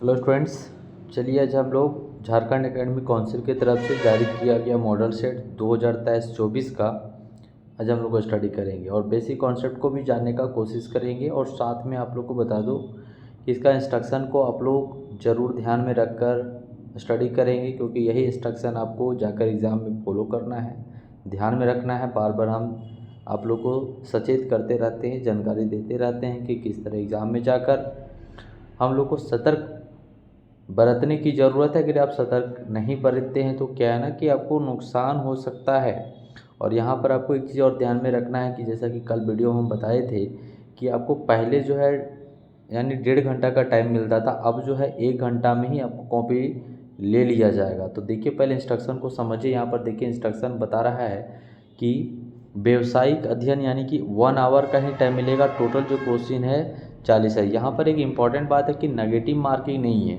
Hello students, चलिए आज हम लोग झारखंड एकेडमिक काउंसिल की तरफ से जारी किया गया मॉडल सेट 2023-24 का आज हम लोग स्टडी करेंगे और बेसिक कॉन्सेप्ट को भी जानने का कोशिश करेंगे। और साथ में आप लोग को बता दूं कि इसका इंस्ट्रक्शन को आप लोग ज़रूर ध्यान में रखकर स्टडी करेंगे, क्योंकि यही इंस्ट्रक्शन आपको जाकर एग्ज़ाम में फॉलो करना है, ध्यान में रखना है। बार बार हम आप लोग को सचेत करते रहते हैं, जानकारी देते रहते हैं कि किस तरह एग्ज़ाम में जाकर हम लोग को सतर्क बरतने की ज़रूरत है। अगर आप सतर्क नहीं बरतते हैं तो क्या है ना कि आपको नुकसान हो सकता है। और यहाँ पर आपको एक चीज़ और ध्यान में रखना है कि जैसा कि कल वीडियो में हम बताए थे कि आपको पहले जो है यानी 1.5 घंटा का टाइम मिलता था, अब जो है 1 घंटा में ही आपको कॉपी ले लिया जाएगा। तो देखिए पहले इंस्ट्रक्शन को समझिए। यहाँ पर देखिए इंस्ट्रक्शन बता रहा है कि व्यावसायिक अध्ययन यानी कि 1 आवर का ही टाइम मिलेगा। टोटल जो क्वेश्चन है 40 है। यहाँ पर एक इम्पॉर्टेंट बात है कि नेगेटिव मार्किंग नहीं है,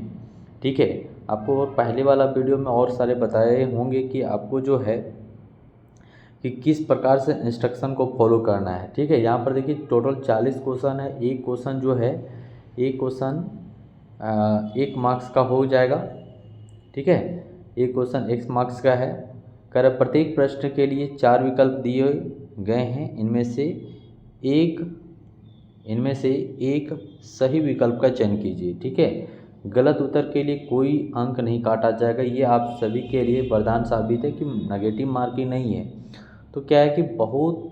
ठीक है। आपको पहले वाला वीडियो में और सारे बताए होंगे कि आपको जो है कि किस प्रकार से इंस्ट्रक्शन को फॉलो करना है, ठीक है। यहाँ पर देखिए टोटल 40 क्वेश्चन है। एक क्वेश्चन जो है एक क्वेश्चन 1 मार्क्स का हो जाएगा, ठीक है। एक क्वेश्चन 1 मार्क्स का है। कर प्रत्येक प्रश्न के लिए 4 विकल्प दिए गए हैं। इनमें से एक सही विकल्प का चयन कीजिए, ठीक है। गलत उत्तर के लिए कोई अंक नहीं काटा जाएगा। ये आप सभी के लिए वरदान साबित है कि नेगेटिव मार्किंग नहीं है। तो क्या है कि बहुत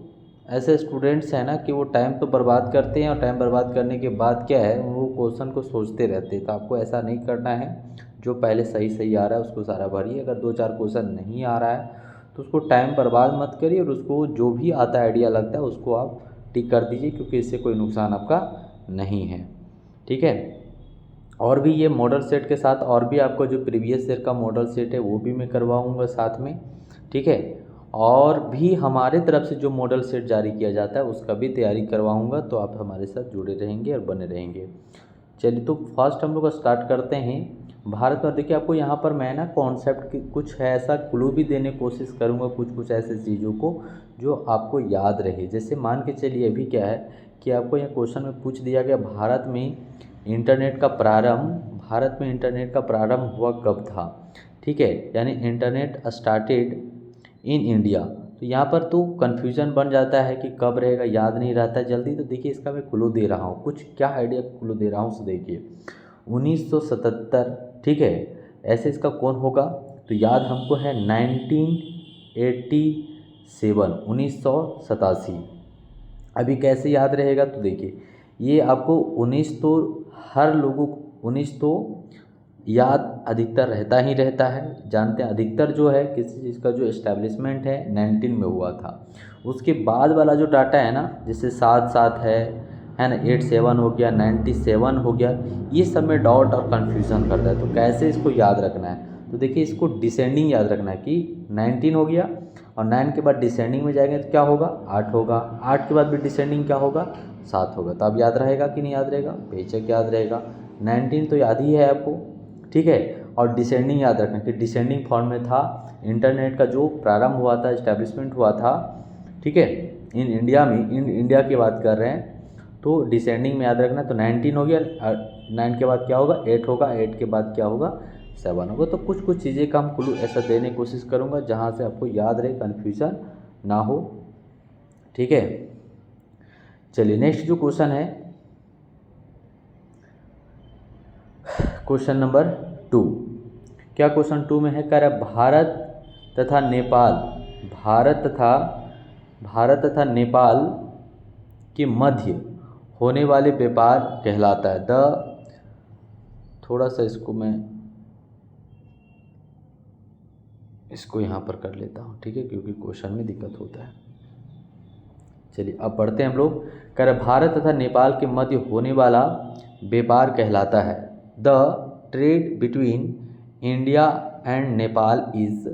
ऐसे स्टूडेंट्स हैं ना कि वो टाइम तो बर्बाद करते हैं और टाइम बर्बाद करने के बाद क्या है वो क्वेश्चन को सोचते रहते हैं। तो आपको ऐसा नहीं करना है। जो पहले सही सही आ रहा है उसको सारा भरिए। अगर 2-4 क्वेश्चन नहीं आ रहा है तो उसको टाइम बर्बाद मत करिए और उसको जो भी आता है आइडिया लगता है उसको आप टिक कर दीजिए, क्योंकि इससे कोई नुकसान आपका नहीं है, ठीक है। और भी ये मॉडल सेट के साथ और भी आपको जो प्रीवियस ईयर का मॉडल सेट है वो भी मैं करवाऊँगा साथ में, ठीक है। और भी हमारे तरफ से जो मॉडल सेट जारी किया जाता है उसका भी तैयारी करवाऊँगा। तो आप हमारे साथ जुड़े रहेंगे और बने रहेंगे। चलिए तो फर्स्ट हम लोग स्टार्ट करते हैं भारत में। देखिए आपको यहाँ पर मैं ना कॉन्सेप्ट की कुछ है ऐसा क्लू भी देने की कोशिश करूँगा, कुछ ऐसे चीज़ों को जो आपको याद रहे। जैसे मान के चलिए अभी क्या है कि आपको यह क्वेश्चन में पूछ दिया गया भारत में इंटरनेट का प्रारंभ हुआ कब था, ठीक है। यानी इंटरनेट स्टार्टेड इन इंडिया। तो यहाँ पर तो कन्फ्यूज़न बन जाता है कि कब रहेगा, याद नहीं रहता जल्दी। तो देखिए इसका मैं क्लू दे रहा हूँ, कुछ क्या आइडिया क्लू दे रहा हूँ। सो देखिए 1977, ठीक है। ऐसे इसका कौन होगा तो याद हमको है 1987। अभी कैसे याद रहेगा तो देखिए ये आपको 19 तो हर लोगों को 19 तो याद अधिकतर रहता ही रहता है। जानते हैं अधिकतर जो है किसी चीज़ का जो इस्टेब्लिशमेंट है 19 में हुआ था। उसके बाद वाला जो डाटा है ना, जैसे 7 है ना, 87 हो गया, 97 हो गया, ये सब में डाउट और कन्फ्यूज़न करता है। तो कैसे इसको याद रखना है तो देखिए इसको डिसेंडिंग याद रखना है कि 19 हो गया और 9 के बाद डिसेंडिंग में जाएंगे तो क्या होगा 8 होगा, 8 के बाद भी डिसेंडिंग क्या होगा 7 होगा। तो अब याद रहेगा कि नहीं याद रहेगा, बेशक याद रहेगा। 19 तो याद ही है आपको, ठीक है। और डिसेंडिंग याद रखना कि डिसेंडिंग फॉर्म में था। इंटरनेट का जो प्रारंभ हुआ था, इस्टेब्लिशमेंट हुआ था, ठीक है, इन इंडिया की बात कर रहे हैं। तो डिसेंडिंग में याद रखना। तो 19 हो गया, 9 के बाद क्या होगा 8 होगा, 8 के बाद क्या होगा 7 होगा। तो कुछ चीज़ें का हम क्लू ऐसा देने की कोशिश करूँगा जहाँ से आपको याद रहे, कन्फ्यूजन ना हो, ठीक है। चलिए नेक्स्ट जो क्वेश्चन है क्वेश्चन नंबर 2। क्या क्वेश्चन 2 में है कह रहा भारत तथा नेपाल के मध्य होने वाले व्यापार कहलाता है थोड़ा सा इसको यहाँ पर कर लेता हूँ, ठीक है, क्योंकि क्वेश्चन में दिक्कत होता है। चलिए अब पढ़ते हैं हम लोग। कह रहे भारत तथा नेपाल के मध्य होने वाला व्यापार कहलाता है the trade between India and Nepal is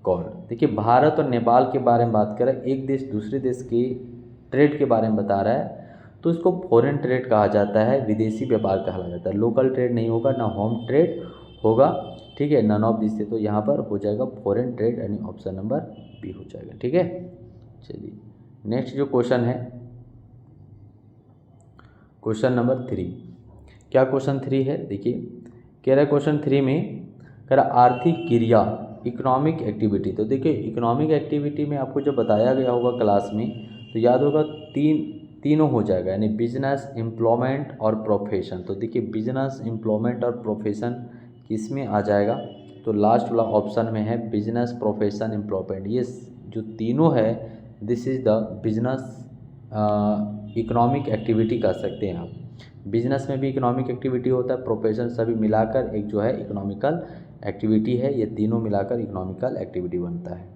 called. देखिए भारत और नेपाल के बारे में बात करें, एक देश दूसरे देश के ट्रेड के बारे में बता रहा है तो इसको फॉरेन ट्रेड कहा जाता है, विदेशी व्यापार कहा जाता है। लोकल ट्रेड नहीं होगा, ना होम ट्रेड होगा, ठीक है, नन ऑफ दिस से। तो यहाँ पर हो जाएगा फॉरेन ट्रेड, यानी ऑप्शन नंबर बी हो जाएगा, ठीक है। चलिए नेक्स्ट जो क्वेश्चन है क्वेश्चन नंबर 3। क्या क्वेश्चन 3 है देखिए कह रहा है क्वेश्चन 3 में, कह रहा आर्थिक क्रिया इकोनॉमिक एक्टिविटी। तो देखिए इकोनॉमिक एक्टिविटी में आपको जब बताया गया होगा क्लास में तो याद होगा तीनों हो जाएगा, यानी बिजनेस, एम्प्लॉयमेंट और प्रोफेशन। तो देखिए बिजनेस, एम्प्लॉयमेंट और प्रोफेशन किस में आ जाएगा, तो लास्ट वाला ऑप्शन में है बिजनेस, प्रोफेशन, एम्प्लॉयमेंट। ये जो तीनों है this is the business economic activity कह सकते हैं आप। बिजनेस में भी इकोनॉमिक एक्टिविटी होता है, प्रोफेशन सभी मिलाकर एक जो है इकोनॉमिकल एक्टिविटी है, ये तीनों मिलाकर इकोनॉमिकल एक्टिविटी बनता है।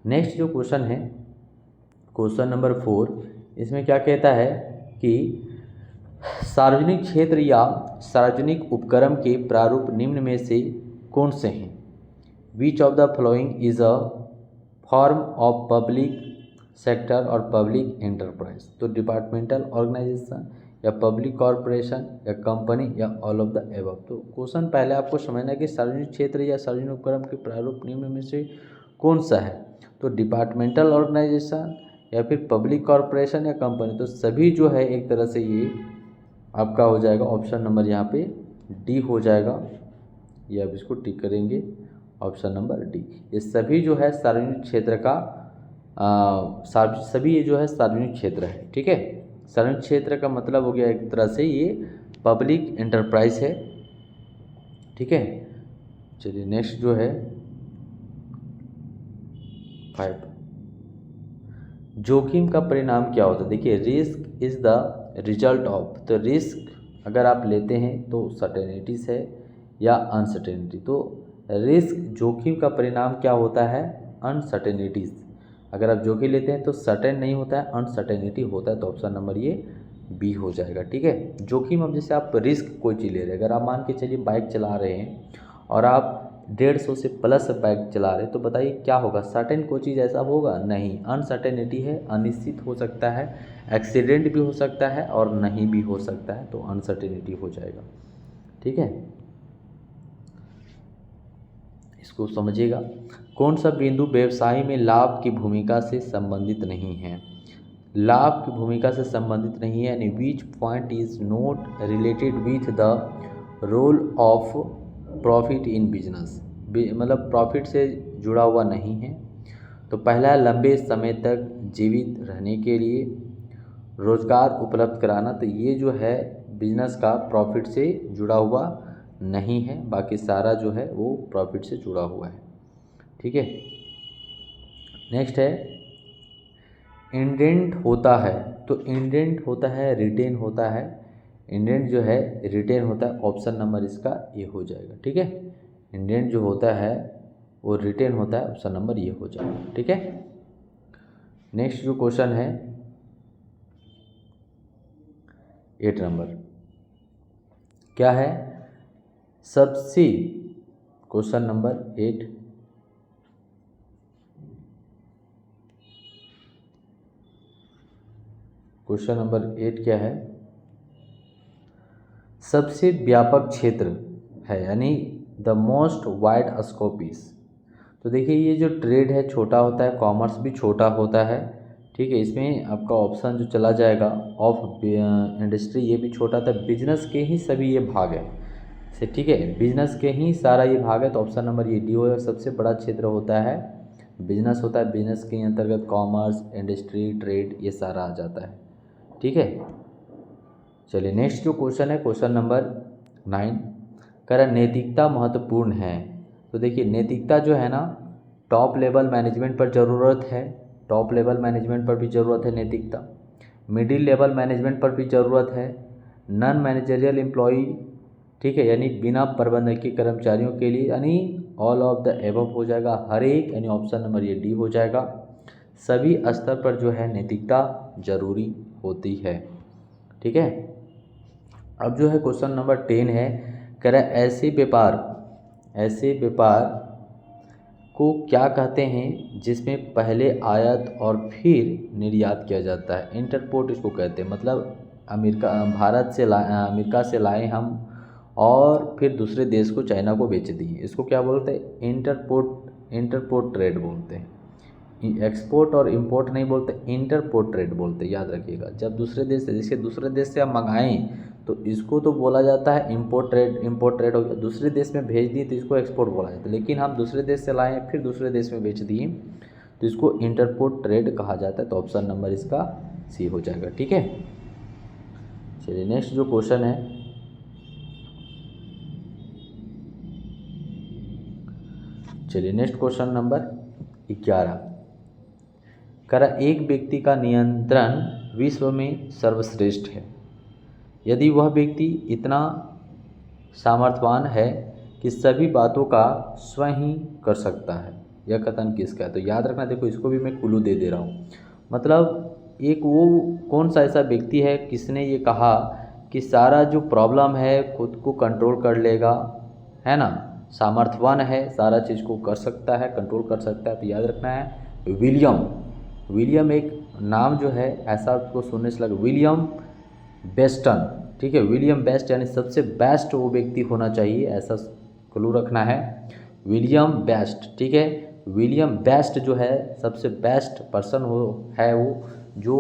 नेक्स्ट जो क्वेश्चन है क्वेश्चन नंबर 4, इसमें क्या कहता है कि सार्वजनिक क्षेत्र या सार्वजनिक उपक्रम के प्रारूप निम्न में से कौन से हैं। विच of the following is a form of public sector और पब्लिक एंटरप्राइज। तो डिपार्टमेंटल ऑर्गेनाइजेशन या पब्लिक कॉरपोरेशन या कंपनी या ऑल ऑफ द एबव। तो क्वेश्चन पहले आपको समझना है कि सार्वजनिक क्षेत्र या सार्वजनिक उपक्रम के प्रारूप निम्न में से कौन सा है। तो डिपार्टमेंटल ऑर्गेनाइजेशन या फिर पब्लिक कॉरपोरेशन या कंपनी। तो सभी जो है एक तरह से ये आपका हो जाएगा ऑप्शन नंबर यहाँ पे डी हो जाएगा, ये आप इसको टिक करेंगे ऑप्शन नंबर डी। ये सभी जो है सार्वजनिक क्षेत्र का सभी ये जो है सार्वजनिक क्षेत्र है। ठीक है, सार्वजनिक क्षेत्र का मतलब हो गया एक तरह से ये पब्लिक एंटरप्राइज है। ठीक है, चलिए नेक्स्ट जो है 5, जोखिम का परिणाम क्या होता है। देखिए risk is the result of. तो रिस्क अगर आप लेते हैं तो सर्टेनिटीज है या अनसर्टेनिटी। तो रिस्क जोखिम का परिणाम क्या होता है, अनसर्टेनिटीज। अगर आप जोखिम लेते हैं तो सर्टेन नहीं होता है, अनसर्टेनिटी होता है। तो ऑप्शन नंबर ये बी हो जाएगा। ठीक है, जोखिम, अब जैसे आप रिस्क कोई चीज़ ले रहे हैं, अगर आप मान के चलिए बाइक चला रहे हैं और आप 150 से प्लस बाइक चला रहे हैं, तो बताइए क्या होगा, सर्टेन कोई चीज़ ऐसा होगा नहीं, अनसर्टेनिटी है, अनिश्चित हो सकता है, एक्सीडेंट भी हो सकता है और नहीं भी हो सकता है। तो अनसर्टेनिटी हो जाएगा। ठीक है, इसको समझिएगा। कौन सा बिंदु व्यवसाय में लाभ की भूमिका से संबंधित नहीं है। लाभ की भूमिका से संबंधित नहीं है, यानी which point is not related with the role of profit in business. मतलब प्रॉफिट से जुड़ा हुआ नहीं है। तो पहला है लंबे समय तक जीवित रहने के लिए रोजगार उपलब्ध कराना। तो ये जो है बिजनेस का प्रॉफिट से जुड़ा हुआ नहीं है, बाकी सारा जो है वो प्रॉफिट से जुड़ा हुआ है। ठीक है, नेक्स्ट है इंडेंट होता है। तो इंडेंट होता है, रिटेन होता है, इंडेंट जो है रिटेन होता है। ऑप्शन नंबर इसका ये हो जाएगा। ठीक है, इंडेंट जो होता है वो रिटेन होता है, ऑप्शन नंबर ये हो जाएगा। ठीक है, नेक्स्ट जो क्वेश्चन है 8 नंबर क्या है, सबसे क्वेश्चन नंबर 8 क्वेश्चन नंबर 8 क्या है, सबसे व्यापक क्षेत्र है, यानी द मोस्ट वाइड स्कोपिस। तो देखिए ये जो ट्रेड है छोटा होता है, कॉमर्स भी छोटा होता है। ठीक है, इसमें आपका ऑप्शन जो चला जाएगा ऑफ इंडस्ट्री, ये भी छोटा था। बिजनेस के ही सभी ये भाग है से। ठीक है, बिजनेस के ही सारा ये भाग है। तो ऑप्शन नंबर ये डी होगा। सबसे बड़ा क्षेत्र होता है बिजनेस होता है, बिजनेस के अंतर्गत कॉमर्स, इंडस्ट्री, ट्रेड ये सारा आ जाता है। ठीक है, चलिए नेक्स्ट जो क्वेश्चन है क्वेश्चन नंबर 9, कह रहा नैतिकता महत्वपूर्ण है। तो देखिए नैतिकता जो है ना टॉप लेवल मैनेजमेंट पर ज़रूरत है, टॉप लेवल मैनेजमेंट पर भी ज़रूरत है नैतिकता, मिडिल लेवल मैनेजमेंट पर भी ज़रूरत है, नॉन मैनेजरियल एम्प्लॉई, ठीक है, यानी बिना प्रबंधकीय कर्मचारियों के लिए, यानी ऑल ऑफ द एबव हो जाएगा, हर एक, यानी ऑप्शन नंबर ये डी हो जाएगा। सभी स्तर पर जो है नैतिकता जरूरी होती है। ठीक है, अब जो है क्वेश्चन नंबर 10 है, कह रहा है ऐसे व्यापार को क्या कहते हैं जिसमें पहले आयात और फिर निर्यात किया जाता है। इंटरपोर्ट इसको कहते हैं, मतलब अमेरिका से लाए हम और फिर दूसरे देश को, चाइना को बेच दिए, इसको क्या बोलते हैं, इंटरपोर्ट ट्रेड बोलते हैं। एक्सपोर्ट और इंपोर्ट नहीं बोलते, इंटरपोर्ट ट्रेड बोलते हैं, याद रखिएगा। जब दूसरे देश से, जैसे दूसरे देश से आप मंगाएं तो इसको तो बोला जाता है इम्पोर्ट ट्रेड हो गया, दूसरे देश में भेज दिए तो इसको एक्सपोर्ट बोला जाता है। लेकिन हम दूसरे देश से लाए फिर दूसरे देश में बेच दिए तो इसको इंटरपोर्ट ट्रेड कहा जाता है। तो ऑप्शन नंबर इसका सी हो जाएगा। ठीक है, चलिए नेक्स्ट जो क्वेश्चन है, चलिए नेक्स्ट क्वेश्चन नंबर 11 करा, एक व्यक्ति का नियंत्रण विश्व में सर्वश्रेष्ठ है यदि वह व्यक्ति इतना सामर्थ्यवान है कि सभी बातों का स्वयं ही कर सकता है। यह कथन किसका है? तो याद रखना, देखो इसको भी मैं क्लू दे दे रहा हूँ। मतलब एक वो कौन सा ऐसा व्यक्ति है किसने ये कहा कि सारा जो प्रॉब्लम है खुद को कंट्रोल कर लेगा, है ना, सामर्थ्यवान है, सारा चीज़ को कर सकता है, कंट्रोल कर सकता है। तो याद रखना है विलियम एक नाम जो है ऐसा आपको सुनने से लगा, विलियम बेस्टन। ठीक है, विलियम बेस्ट यानी सबसे बेस्ट वो व्यक्ति होना चाहिए, ऐसा क्लू रखना है, विलियम बेस्ट। ठीक है, विलियम बेस्ट जो है सबसे बेस्ट पर्सन हो है वो, जो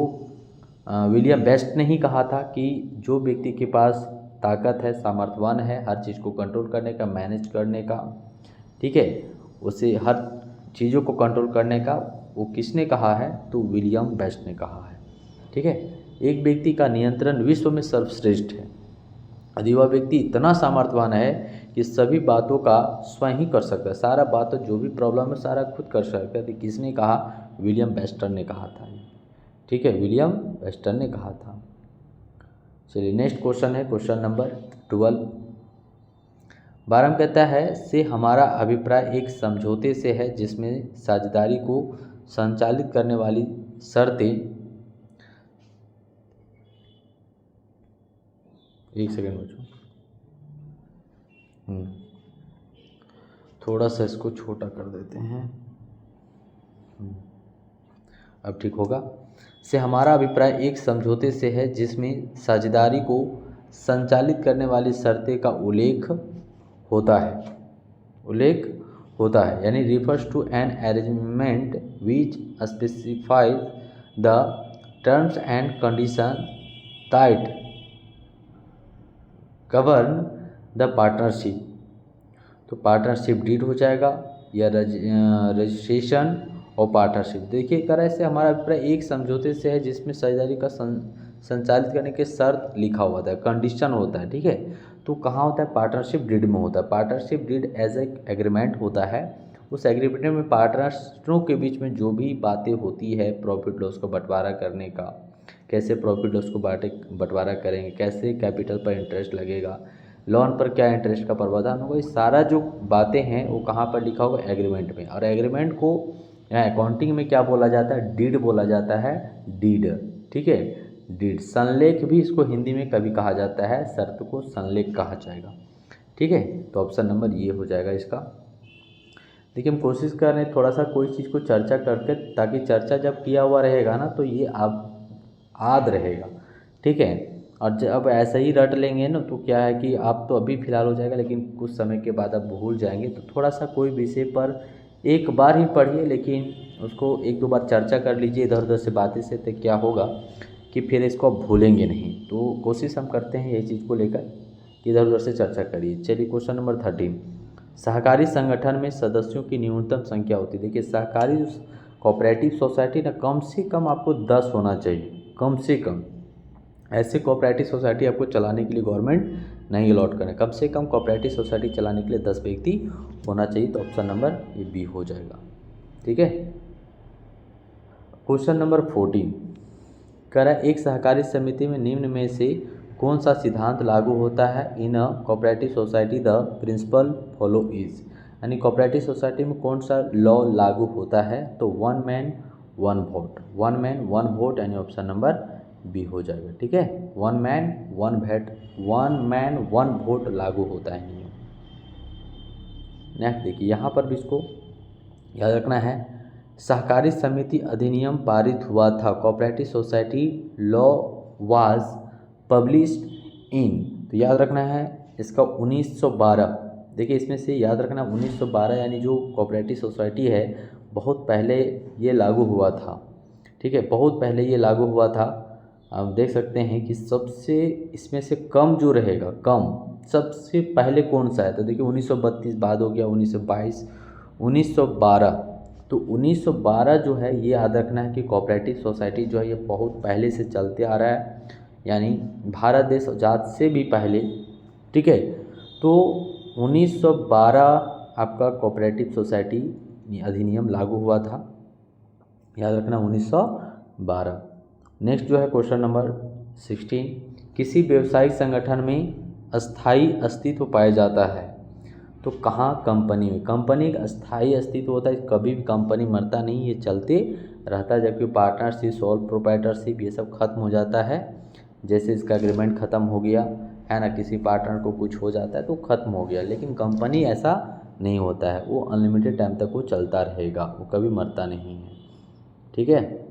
विलियम बेस्ट ने ही कहा था कि जो व्यक्ति के पास ताकत है, सामर्थ्यवान है हर चीज़ को कंट्रोल करने का, मैनेज करने का, ठीक है, उसे हर चीज़ों को कंट्रोल करने का, वो किसने कहा है? तो विलियम बेस्ट ने कहा है। ठीक है, एक व्यक्ति का नियंत्रण विश्व में सर्वश्रेष्ठ है यदि वह व्यक्ति इतना सामर्थ्यवान है कि सभी बातों का स्वयं ही कर सकता है, सारा बातों जो भी प्रॉब्लम है सारा खुद कर सकता है। तो किसने कहा? विलियम बेस्टर ने कहा था। ठीक है, विलियम बेस्टर ने कहा था। चलिए नेक्स्ट क्वेश्चन है क्वेश्चन नंबर 12। 12 कहता है से हमारा अभिप्राय एक समझौते से है जिसमें साझेदारी को संचालित करने वाली शर्तें, एक सेकेंड बच्चों, थोड़ा सा इसको छोटा कर देते हैं, अब ठीक होगा। से हमारा अभिप्राय एक समझौते से है जिसमें साझेदारी को संचालित करने वाली शर्तें का उल्लेख होता है, यानी refers to an arrangement which specifies the terms and condition that govern the partnership. तो पार्टनरशिप डीड हो जाएगा या रजिस्ट्रेशन और पार्टनरशिप। देखिए कह रहा है इससे हमारा अभिप्राय एक समझौते से है जिसमें साझेदारी का संचालित करने के शर्त लिखा हुआ है, कंडीशन होता है। ठीक है, तो कहाँ होता है? पार्टनरशिप डीड में होता है। Partnership deed as a agreement होता है, उस एग्रीमेंट में पार्टनर्सों के बीच में जो भी बातें होती है, प्रॉफिट लॉस को बंटवारा करने का, कैसे प्रॉफिट लॉस को बंटवारा करेंगे, कैसे कैपिटल पर इंटरेस्ट लगेगा, लोन पर क्या इंटरेस्ट का प्रावधान होगा, ये सारा जो बातें हैं वो कहाँ पर लिखा होगा? एग्रीमेंट में। और एग्रीमेंट को अकाउंटिंग में क्या बोला जाता है? डीड बोला जाता है, डीड। ठीक है, डीड। संलेख भी इसको हिंदी में कभी कहा जाता है, शर्त को संलेख कहा जाएगा। ठीक है, तो ऑप्शन नंबर ये हो जाएगा इसका। देखिए हम कोशिश कर रहे हैं थोड़ा सा कोई चीज़ को चर्चा करके, ताकि चर्चा जब किया हुआ रहेगा ना तो ये आप याद रहेगा। ठीक है, और जब ऐसा ही रट लेंगे ना तो क्या है कि आप तो अभी फ़िलहाल हो जाएगा लेकिन कुछ समय के बाद आप भूल जाएंगे। तो थोड़ा सा कोई विषय पर एक बार ही पढ़िए, लेकिन उसको एक दो बार चर्चा कर लीजिए इधर उधर से बातें से, तो क्या होगा कि फिर इसको आप भूलेंगे नहीं। तो कोशिश हम करते हैं यही चीज़ को लेकर कि इधर उधर से चर्चा करिए। चलिए क्वेश्चन नंबर 13। सहकारी संगठन में सदस्यों की न्यूनतम संख्या होती है। देखिए सहकारी कोऑपरेटिव सोसाइटी ना कम से कम आपको 10 होना चाहिए, कम से कम। ऐसे कोऑपरेटिव सोसाइटी आपको चलाने के लिए गवर्नमेंट नहीं अलॉट करें, कम से कम कोऑपरेटिव सोसाइटी चलाने के लिए 10 व्यक्ति होना चाहिए। तो ऑप्शन नंबर ये बी हो जाएगा। ठीक है, क्वेश्चन नंबर 14 कह रहा है एक सहकारी समिति में निम्न में से कौन सा सिद्धांत लागू होता है? In a cooperative society the principle follow is, यानी कोऑपरेटिव सोसाइटी में कौन सा लॉ लागू होता है? तो 1 मैन 1 वोट, 1 मैन 1 वोट, यानी ऑप्शन नंबर बी हो जाएगा। ठीक है, 1 मैन 1 वोट लागू होता है नियम। नेक्स्ट देखिए यहाँ पर भी इसको याद रखना है। सहकारी समिति अधिनियम पारित हुआ था, cooperative society law was published in, तो याद रखना है इसका 1912। देखिए इसमें से याद रखना 1912 यानी जो कोऑपरेटिव सोसाइटी है बहुत पहले ये लागू हुआ था। ठीक है, बहुत पहले ये लागू हुआ था। आप देख सकते हैं कि सबसे इसमें से कम जो रहेगा, कम सबसे पहले कौन सा है, तो देखिए 1932 बाद हो गया, 1922, 1912। तो 1912 जो है ये याद रखना है कि कोऑपरेटिव सोसाइटी जो है ये बहुत पहले से चलते आ रहा है, यानी भारत देश आज़ाद से भी पहले, ठीक है। तो 1912 आपका कोऑपरेटिव सोसाइटी अधिनियम लागू हुआ था, याद रखना 1912। नेक्स्ट जो है क्वेश्चन नंबर 16, किसी व्यवसायिक संगठन में अस्थायी अस्तित्व पाया जाता है तो कहाँ, कंपनी में। कंपनी का अस्थायी अस्तित्व होता है, कभी भी कंपनी मरता नहीं, ये चलते रहता है, जबकि पार्टनरशिप, सोल प्रोप्राइटरशिप ये सब खत्म हो जाता है, जैसे इसका एग्रीमेंट ख़त्म हो गया है ना, किसी पार्टनर को कुछ हो जाता है तो खत्म हो गया। लेकिन कंपनी ऐसा नहीं होता है, वो अनलिमिटेड टाइम तक वो चलता रहेगा, वो कभी मरता नहीं है, ठीक है।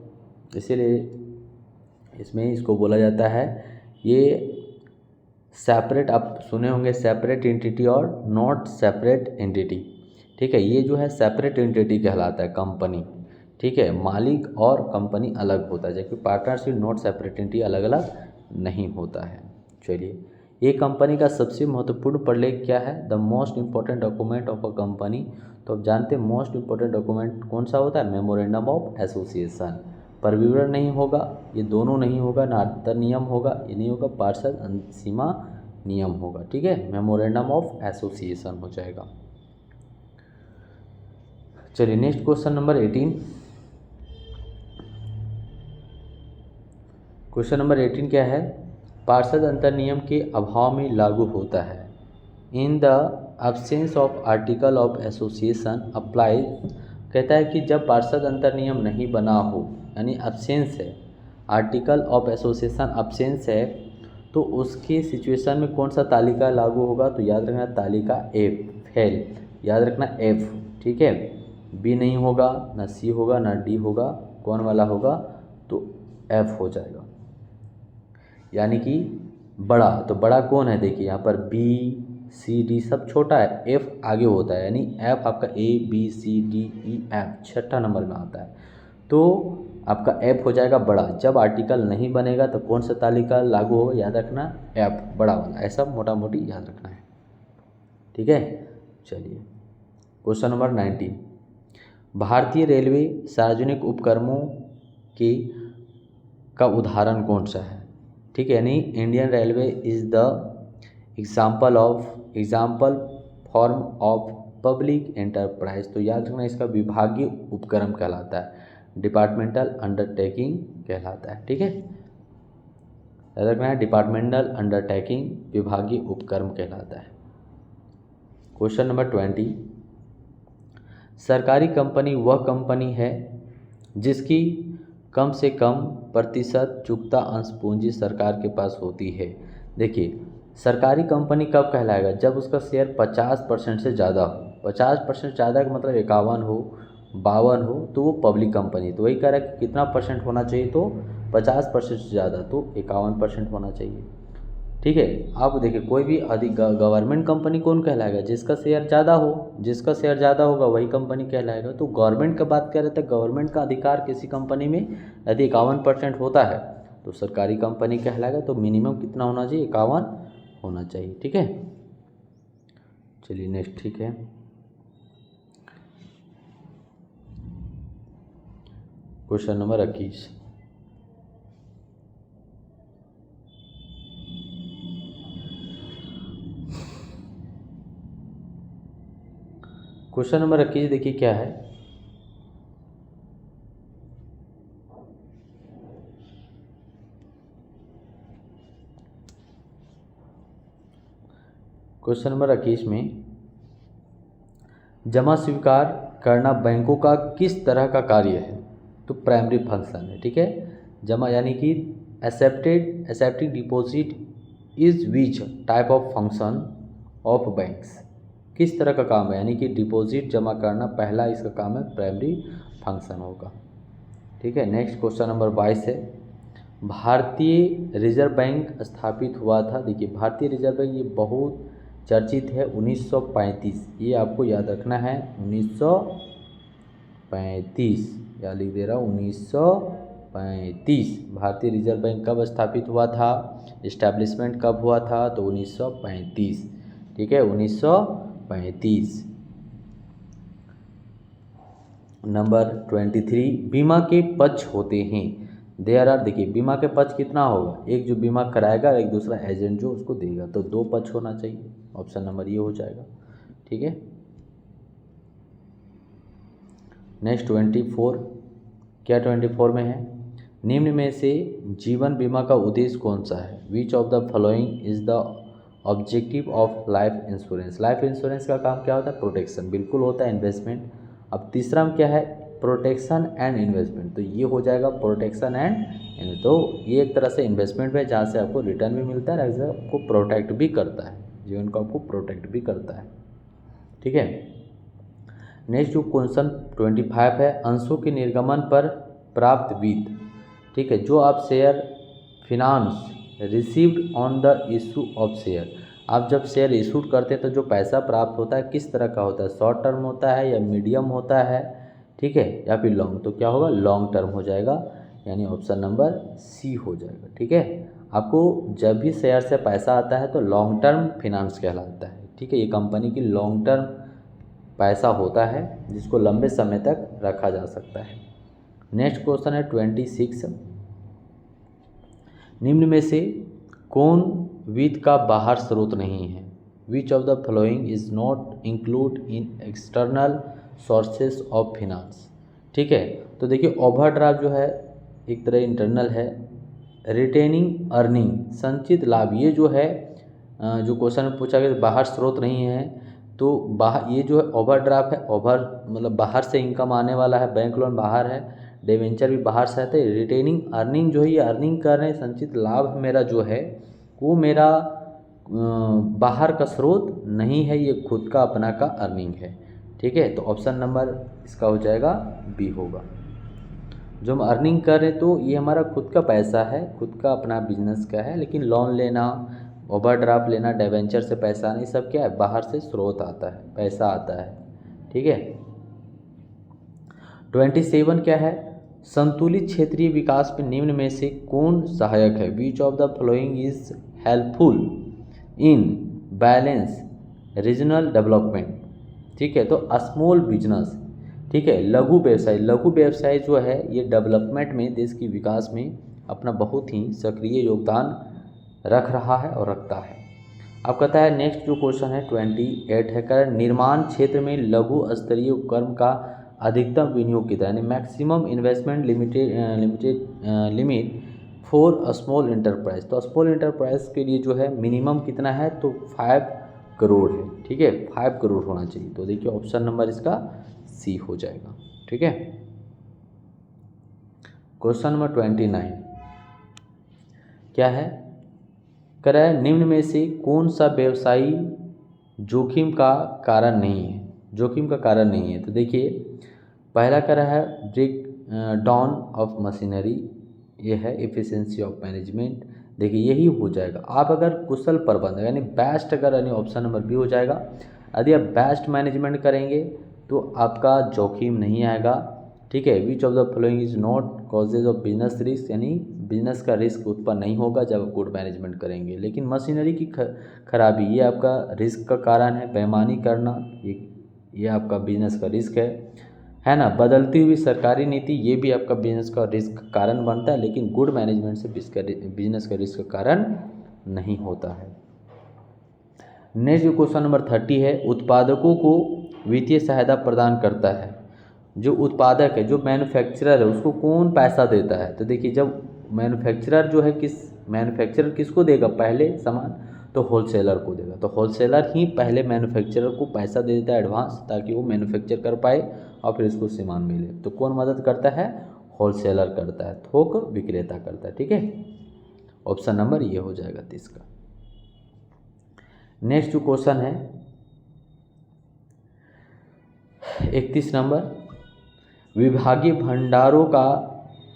इसीलिए इसमें इसको बोला जाता है, ये सेपरेट, आप सुने होंगे सेपरेट एंटिटी और नॉट सेपरेट एंटिटी, ठीक है। ये जो है सेपरेट एंटिटी कहलाता है कंपनी, ठीक है। मालिक और कंपनी अलग होता है, जबकि पार्टनरशिप नॉट सेपरेट एंटिटी अलग अलग नहीं होता है। चलिए, ये कंपनी का सबसे महत्वपूर्ण प्रलेख क्या है, the most important document of a company. तो आप जानते हैं मोस्ट इंपॉर्टेंट डॉक्यूमेंट कौन सा होता है, मेमोरेंडम ऑफ एसोसिएशन। पर विवरण नहीं होगा, ये दोनों नहीं होगा, ना अंतर नियम होगा, ये नहीं होगा, पार्षद सीमा नियम होगा, ठीक है। मेमोरेंडम ऑफ एसोसिएशन हो जाएगा। चलिए next question number 18। Question number 18 क्या है, पार्षद अंतर नियम के अभाव में लागू होता है। In the absence of article of association apply, कहता है कि जब पार्षद अंतर नियम नहीं बना हो, यानी एब्सेंस है, आर्टिकल ऑफ एसोसिएशन एब्सेंस है, तो उसकी सिचुएशन में कौन सा तालिका लागू होगा, तो याद रखना तालिका एफ, फेल, याद रखना एफ, ठीक है। बी नहीं होगा, ना सी होगा, ना डी होगा, कौन वाला होगा, तो एफ हो जाएगा, यानी कि बड़ा। तो बड़ा कौन है, देखिए यहाँ पर बी सी डी सब छोटा है, एफ आगे होता है, यानी एफ आपका A B C D E F छठा नंबर में आता है, तो आपका एफ हो जाएगा बड़ा। जब आर्टिकल नहीं बनेगा तो कौन सा तालिका लागू होगा, याद रखना एफ बड़ा वाला, ऐसा मोटा मोटी याद रखना है, ठीक है। चलिए क्वेश्चन नंबर 19, भारतीय रेलवे सार्वजनिक उपक्रमों की का उदाहरण कौन सा है, ठीक है। यानी Indian railway is the example form of public enterprise. तो याद रखना इसका विभागीय उपक्रम कहलाता है, डिपार्टमेंटल अंडरटेकिंग कहलाता है, ठीक है। याद रखना है डिपार्टमेंटल अंडरटेकिंग विभागीय उपक्रम कहलाता है। क्वेश्चन नंबर 20, सरकारी कंपनी वह कंपनी है जिसकी कम से कम प्रतिशत चुकता अंश पूंजी सरकार के पास होती है। देखिए सरकारी कंपनी कब कहलाएगा, जब उसका शेयर 50% से ज़्यादा हो। 50% ज़्यादा का मतलब 51 हो, 52 हो, तो वो पब्लिक कंपनी। तो वही कह रहा है कि कितना परसेंट होना चाहिए, तो 50% से ज़्यादा, तो 51% होना चाहिए, ठीक है। आप देखिए कोई भी अधिक गवर्नमेंट कंपनी कौन कहलाएगा, जिसका शेयर ज़्यादा हो, जिसका शेयर ज़्यादा होगा वही कंपनी कहलाएगा। तो गवर्नमेंट का बात कर रहे थे, गवर्नमेंट का अधिकार किसी कंपनी में यदि 51% होता है तो सरकारी कंपनी कहलाएगा। तो मिनिमम कितना होना चाहिए, 51 होना चाहिए, ठीक है। चलिए नेक्स्ट, ठीक है। क्वेश्चन नंबर 21, क्वेश्चन नंबर 21 देखिए क्या है, क्वेश्चन नंबर 21 में जमा स्वीकार करना बैंकों का किस तरह का कार्य है, तो प्राइमरी फंक्शन है, ठीक है। जमा यानी कि accepting deposit is which type of function of banks, किस तरह का काम है, यानी कि डिपॉजिट जमा करना पहला इसका काम है, प्राइमरी फंक्शन होगा, ठीक है। नेक्स्ट क्वेश्चन नंबर 22 है, भारतीय रिजर्व बैंक स्थापित हुआ था। देखिए भारतीय रिजर्व बैंक ये बहुत चर्चित है, 1935, ये आपको याद रखना है, 1935, या लिख दे रहा हूँ 1935। 1935 भारतीय रिजर्व बैंक कब स्थापित हुआ था, इस्टेब्लिशमेंट कब हुआ था, तो 1935, ठीक है, 1935। नंबर 23, बीमा के पक्ष होते हैं, देयर आर, देखिए बीमा के पक्ष कितना होगा, एक जो बीमा कराएगा, एक दूसरा एजेंट जो उसको देगा, तो 2 पक्ष होना चाहिए, ऑप्शन नंबर ये हो जाएगा, ठीक है। नेक्स्ट 24, क्या 24 में है, निम्न में से जीवन बीमा का उद्देश्य कौन सा है, which of the following is the objective of life insurance, life insurance का काम क्या होता है, प्रोटेक्शन, बिल्कुल होता है, इन्वेस्टमेंट। अब तीसरा में क्या है, प्रोटेक्शन एंड इन्वेस्टमेंट, तो ये हो जाएगा प्रोटेक्शन एंड, तो ये एक तरह से इन्वेस्टमेंट है जहाँ से आपको रिटर्न भी मिलता है, और आपको प्रोटेक्ट भी करता है, जीवन को आपको प्रोटेक्ट भी करता है, ठीक है। नेक्स्ट जो क्वेश्चन 25 है, अंशों के निर्गमन पर प्राप्त वित्त, ठीक है, जो आप share finance received on the issue of share, आप जब शेयर इशूड करते हैं तो जो पैसा प्राप्त होता है किस तरह का होता है, शॉर्ट टर्म होता है या मीडियम होता है, ठीक है, या फिर लॉन्ग, तो क्या होगा, लॉन्ग टर्म हो जाएगा, यानी ऑप्शन नंबर सी हो जाएगा, ठीक है। आपको जब भी शेयर से पैसा आता है तो लॉन्ग टर्म फिनांस कहलाता है, ठीक है, ये कंपनी की लॉन्ग टर्म पैसा होता है जिसको लंबे समय तक रखा जा सकता है। नेक्स्ट क्वेश्चन है 26, निम्न में से कौन वित्त का बाहर स्रोत नहीं है, which of the following is not include in external sources of finance, ठीक है, तो देखिए ओवरड्राफ्ट जो है एक तरह इंटरनल है, रिटेनिंग अर्निंग संचित लाभ, ये जो है जो क्वेश्चन में पूछा गया बाहर स्रोत नहीं है, तो बाहर ये जो है ओवरड्राफ्ट है, ओवर मतलब बाहर से इनकम आने वाला है, बैंक लोन बाहर है, डिवेंचर भी बाहर से आते हैं, रिटेनिंग अर्निंग जो है ये अर्निंग कर रहे हैं, संचित लाभ मेरा जो है वो मेरा बाहर का स्रोत नहीं है, ये खुद का अपना का अर्निंग है, ठीक है, तो ऑप्शन नंबर इसका हो जाएगा बी होगा, जो हम अर्निंग कर रहे हैं तो ये हमारा खुद का पैसा है, खुद का अपना बिजनेस का है, लेकिन लोन लेना, ओवरड्राफ्ट लेना, डिवेंचर से पैसा नहीं, सब क्या है, बाहर से स्रोत आता है, पैसा आता है, ठीक है। 27 क्या है, संतुलित क्षेत्रीय विकास में निम्न में से कौन सहायक है, which of the following is helpful in balance regional development, ठीक है, तो स्मॉल बिजनेस, ठीक है, लघु व्यवसाय जो है ये डेवलपमेंट में, देश की विकास में अपना बहुत ही सक्रिय योगदान रख रहा है और रखता है। अब कहता है नेक्स्ट जो क्वेश्चन है 28 है, कर निर्माण क्षेत्र में लघु स्तरीय उपक्रम का अधिकतम विनियोग कितना, यानी maximum investment limit for small enterprise, तो स्मॉल एंटरप्राइज के लिए जो है मिनिमम कितना है, तो 5 करोड़ है, ठीक है, 5 करोड़ होना चाहिए, तो देखिए ऑप्शन नंबर इसका सी हो जाएगा, ठीक है। क्वेश्चन नंबर 29 क्या है, कह रहा है निम्न में से कौन सा व्यवसायी जोखिम का कारण नहीं है, तो देखिए पहला कह रहा है ब्रेक डाउन ऑफ मशीनरी, ये है एफिशिएंसी ऑफ मैनेजमेंट, देखिए यही हो जाएगा, आप अगर कुशल प्रबंधक यानी बेस्ट, अगर यानी ऑप्शन नंबर बी हो जाएगा, यदि आप बेस्ट मैनेजमेंट करेंगे तो आपका जोखिम नहीं आएगा, ठीक है। Which of the following is not causes of business risk, यानी बिजनेस का रिस्क उत्पन्न नहीं होगा जब आप गुड मैनेजमेंट करेंगे, लेकिन मशीनरी की खराबी ये आपका रिस्क का कारण है, बेईमानी करना ये आपका बिजनेस का रिस्क है ना, बदलती हुई सरकारी नीति ये भी आपका बिजनेस का रिस्क का कारण बनता है, लेकिन गुड मैनेजमेंट से बिजनेस का रिस्क का कारण नहीं होता है। नेक्स्ट जो क्वेश्चन नंबर 30 है, उत्पादकों को वित्तीय सहायता प्रदान करता है, जो उत्पादक है, जो मैन्युफैक्चरर है, उसको कौन पैसा देता है, तो देखिए जब मैन्युफैक्चरर जो है मैन्युफैक्चरर किसको देगा, पहले सामान तो होलसेलर को देगा, तो होलसेलर ही पहले मैन्युफैक्चरर को पैसा दे देता है एडवांस, ताकि वो मैन्युफैक्चर कर पाए और फिर इसको सामान मिले, तो कौन मदद करता है, होलसेलर करता है, थोक विक्रेता करता है, ठीक है, ऑप्शन नंबर ये हो जाएगा 30 का। नेक्स्ट जो क्वेश्चन है 31 नंबर, विभागीय भंडारों का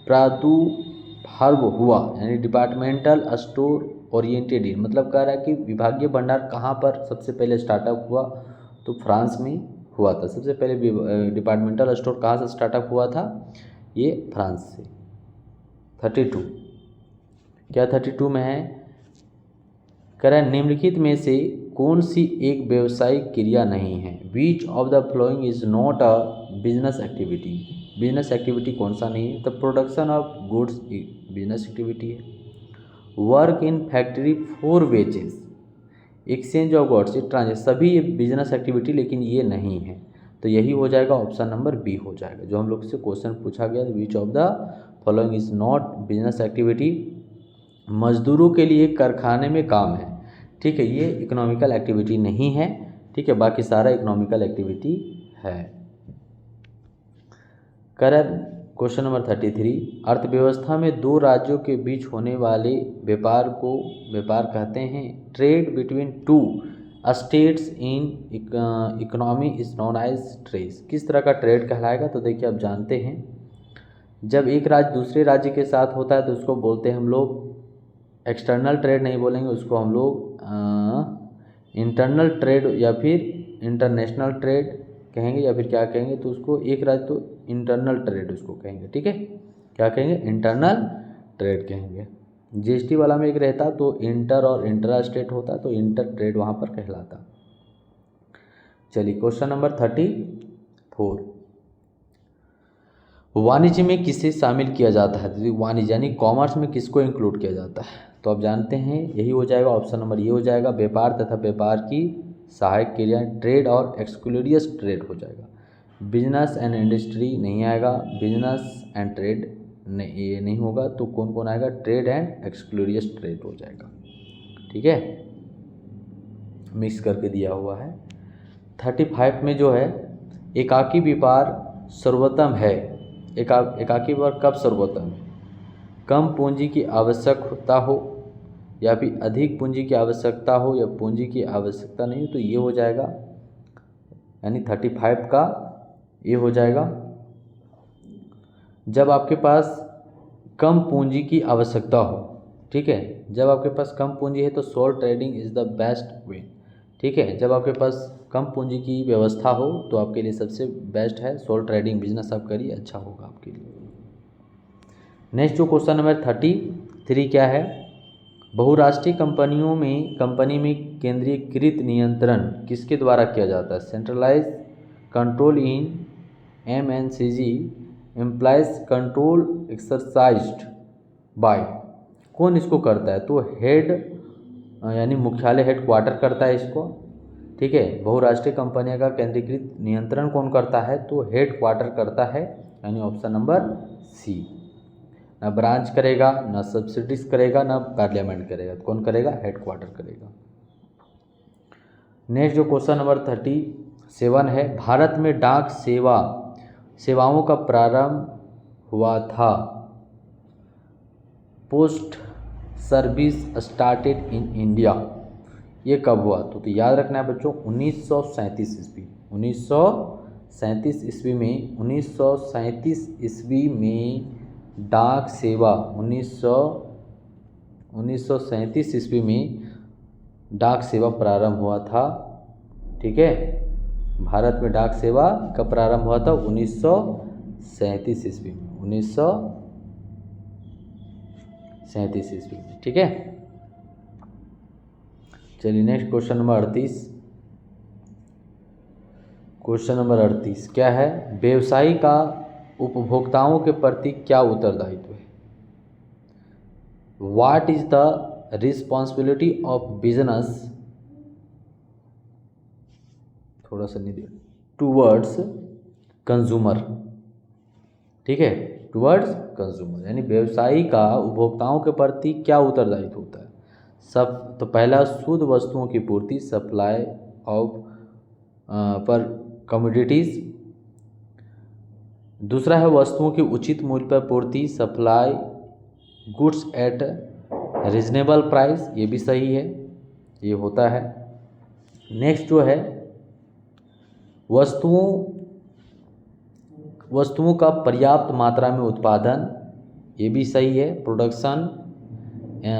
प्रादुर्भाव हुआ, यानी डिपार्टमेंटल स्टोर ओरिएंटेड, मतलब कह रहा है कि विभागीय भंडार कहाँ पर सबसे पहले स्टार्टअप हुआ, तो फ्रांस में हुआ था, सबसे पहले डिपार्टमेंटल स्टोर कहाँ से स्टार्टअप हुआ था, ये फ्रांस से। 32 क्या 32 में है, कह रहा है निम्नलिखित में से कौन सी एक व्यावसायिक क्रिया नहीं है। Which of the flowing is not a business activity. Business activity कौन सा नहीं है, the production of goods business activity है। Work in factory for wages, exchange of goods, transaction, सभी ये बिजनेस एक्टिविटी लेकिन ये नहीं है। तो यही हो जाएगा ऑप्शन नंबर बी हो जाएगा, जो हम लोग से क्वेश्चन पूछा गया विच of the following is not business activity. मजदूरों के लिए कारखाने में काम है, ठीक है, ये इकोनॉमिकल एक्टिविटी नहीं है, ठीक है, बाकी सारा इकोनॉमिकल एक्टिविटी है। करेक्ट। क्वेश्चन नंबर 33, अर्थव्यवस्था में दो राज्यों के बीच होने वाले व्यापार को व्यापार कहते हैं। Trade between two states in economy is known as trade. किस तरह का ट्रेड कहलाएगा, तो देखिए आप जानते हैं जब एक राज्य दूसरे राज्य के साथ होता है तो उसको बोलते हैं हम लोग एक्सटर्नल ट्रेड नहीं बोलेंगे, उसको हम लोग इंटरनल ट्रेड या फिर इंटरनेशनल ट्रेड कहेंगे, या फिर क्या कहेंगे, तो उसको एक राज्य तो इंटरनल ट्रेड उसको कहेंगे, ठीक है, क्या कहेंगे, इंटरनल ट्रेड कहेंगे। जीएसटी वाला में एक रहता तो इंटर और इंट्रा स्टेट होता तो इंटर ट्रेड वहाँ पर कहलाता। चलिए क्वेश्चन नंबर 34, वाणिज्य में किसे शामिल किया जाता है। तो वाणिज्य यानी कॉमर्स में किसको इंक्लूड किया जाता है, तो आप जानते हैं यही हो जाएगा ऑप्शन नंबर ये हो जाएगा, व्यापार तथा व्यापार की सहायक क्रियाएं, ट्रेड और एक्सक्लूसिव ट्रेड हो जाएगा। बिजनेस एंड इंडस्ट्री नहीं आएगा, बिजनेस एंड ट्रेड नहीं, ये नहीं होगा, तो कौन कौन आएगा, ट्रेड एंड एक्सक्लूसिव ट्रेड हो जाएगा, ठीक है, मिक्स करके दिया हुआ है। 35 में जो है एकाकी व्यापार सर्वोत्तम है। एकाकी व्यापार कब सर्वोत्तम है, कम पूंजी की आवश्यकता हो या फिर अधिक पूंजी की आवश्यकता हो या पूंजी की आवश्यकता नहीं हो, तो ये हो जाएगा, यानी 35 का ये हो जाएगा जब आपके पास कम पूंजी की आवश्यकता हो, ठीक है, जब आपके पास कम पूंजी है तो sole trading is the best way, ठीक है, जब आपके पास कम पूंजी की व्यवस्था हो तो आपके लिए सबसे बेस्ट है सोल ट्रेडिंग, बिजनेस आप करिए, अच्छा होगा आपके लिए। नेक्स्ट जो क्वेश्चन नंबर 33 क्या है, बहुराष्ट्रीय कंपनी में केंद्रीकृत नियंत्रण किसके द्वारा किया जाता है। Centralise control in MNCG employees control exercised by, कौन इसको करता है, तो हेड यानी मुख्यालय हेड क्वार्टर करता है इसको, ठीक है। बहुराष्ट्रीय कंपनियों का केंद्रीकृत नियंत्रण कौन करता है, तो हेड क्वार्टर करता है, यानी ऑप्शन नंबर सी। ना ब्रांच करेगा, ना सब्सिडीज करेगा, ना पार्लियामेंट करेगा, तो कौन करेगा, हेड क्वार्टर करेगा। नेक्स्ट जो क्वेश्चन नंबर 37 है, भारत में डाक सेवाओं का प्रारंभ हुआ था। Post service started in India, ये कब हुआ, तो याद रखना है बच्चों 1937 ईस्वी, 1937 ईस्वी में, 1937 ईस्वी में डाक सेवा 1937 ईस्वी में डाक सेवा प्रारंभ हुआ था, ठीक है। भारत में डाक सेवा कब प्रारंभ हुआ था, 1937 ईस्वी में, 1937 ईस्वी में, ठीक है। चलिए next question number 38, question number 38 क्या है, व्यवसायी का उपभोक्ताओं के प्रति क्या उत्तरदायित्व है। What is the responsibility of business, थोड़ा सा नहीं दिया, टूवर्ड्स कंज्यूमर, ठीक है, टूवर्ड्स कंज्यूमर, यानी व्यवसायी का उपभोक्ताओं के प्रति क्या उत्तरदायित्व होता है। सब तो पहला शुद्ध वस्तुओं की पूर्ति, सप्लाई ऑफ पर कमोडिटीज़, दूसरा है वस्तुओं की उचित मूल्य पर पूर्ति, supply goods at reasonable price, ये भी सही है, ये होता है। नेक्स्ट जो है वस्तुओं का पर्याप्त मात्रा में उत्पादन, ये भी सही है। Production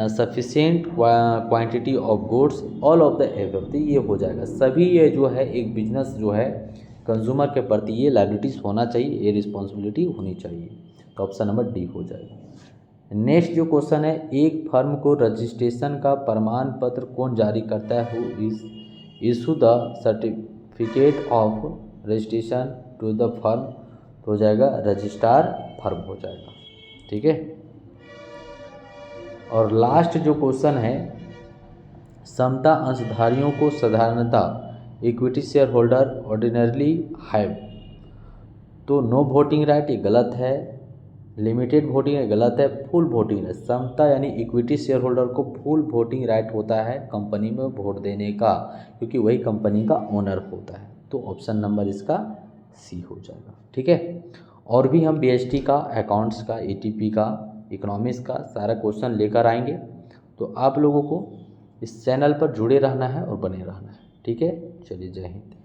sufficient quantity of goods, all of the every, ये हो जाएगा। सभी ये जो है एक बिजनेस जो है कंज्यूमर के प्रति ये लायबिलिटीज़ होना चाहिए, ये रिस्पॉन्सिबिलिटी होनी चाहिए, तो ऑप्शन नंबर डी हो जाएगा। नेक्स्ट जो क्वेश्चन है, एक फर्म को रजिस्ट्रेशन का प्रमाण पत्र कौन जारी करता है? Who is issue the certificate of registration to the firm? तो हो जाएगा रजिस्ट्रार फर्म हो जाएगा, ठीक है। और लास्ट जो क्वेश्चन है, समता अंशधारियों को साधारणतः equity share holder ordinarily have, तो नो वोटिंग राइट ये गलत है, लिमिटेड वोटिंग है गलत है, फुल वोटिंग है। समता यानी इक्विटी शेयर होल्डर को फुल वोटिंग राइट होता है कंपनी में वोट देने का, क्योंकि वही कंपनी का ओनर होता है। तो ऑप्शन नंबर इसका सी हो जाएगा, ठीक है। और भी हम बीएसटी का, अकाउंट्स का, एटीपी का, इकोनॉमिक्स का सारा क्वेश्चन लेकर आएंगे। तो आप लोगों को इस चैनल पर जुड़े रहना है और बने रहना है, ठीक है। चलिए, जय हिंद।